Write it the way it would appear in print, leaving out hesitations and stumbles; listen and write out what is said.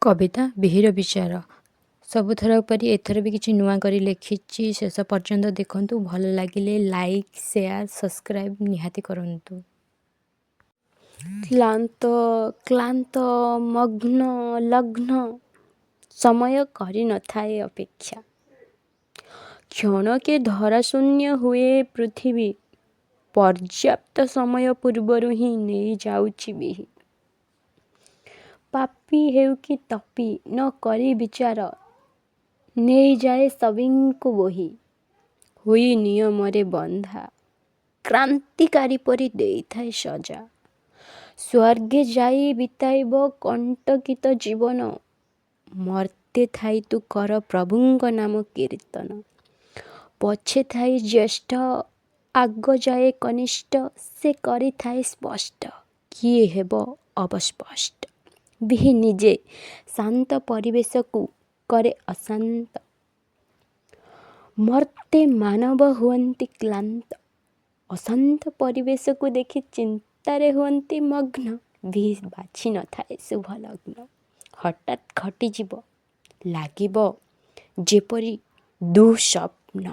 କବିତା ବିହିର ବିଚାର। ସବୁଥର ପରି ଏଥର ବି କିଛି ନୂଆ କରି ଲେଖିଛି। ଶେଷ ପର୍ଯ୍ୟନ୍ତ ଦେଖନ୍ତୁ। ଭଲ ଲାଗିଲେ ଲାଇକ୍, ସେୟାର, ସବସ୍କ୍ରାଇବ୍ ନିହାତି କରନ୍ତୁ। କ୍ଲାନ୍ତ ମଗ୍ନ ଲଗ୍ନ ସମୟ କରିନଥାଏ ଅପେକ୍ଷା। କ୍ଷଣକେ ଧରାଶୂନ୍ୟ ହୁଏ ପୃଥିବୀ। ପର୍ଯ୍ୟାପ୍ତ ସମୟ ପୂର୍ବରୁ ହିଁ ନେଇଯାଉଛି ବିହି। ପାପୀ ହେଉ କି ତପୀ ନ କରି ବିଚାର, ନେଇଯାଏ ସଭିଙ୍କୁ ବୋହି। ହୋଇ ନିୟମରେ ବନ୍ଧା, କ୍ରାନ୍ତିକାରୀ ପରି ଦେଇଥାଏ ସଜା। ସ୍ୱର୍ଗେ ଯାଇ ବିତାଇବ କଣ୍ଟକିତ ଜୀବନ, ମର୍ତ୍ତେ ଥାଇ ତୁ କର ପ୍ରଭୁଙ୍କ ନାମ କୀର୍ତ୍ତନ। ପଛେ ଥାଇ ଜ୍ୟେଷ୍ଠ, ଆଗ ଯାଏ କନିଷ୍ଠ, ସେ କରିଥାଏ ସ୍ପଷ୍ଟ, କିଏ ହେବ ଅବସ୍ପଷ୍ଟ। ବିହି ନିଜେ ଶାନ୍ତ ପରିବେଶକୁ କରେ ଅଶାନ୍ତ। ମର୍ତ୍ତେ ମାନବ ହୁଅନ୍ତି କ୍ଳାନ୍ତ, ଅଶାନ୍ତ ପରିବେଶକୁ ଦେଖି ଚିନ୍ତାରେ ହୁଅନ୍ତି ମଗ୍ନ। ବିହି ବାଛି ନଥାଏ ଶୁଭ ଲଗ୍ନ। ହଠାତ୍ ଘଟିଯିବ ଲାଗିବ ଯେପରି ଦୁଃସ୍ୱପ୍ନ।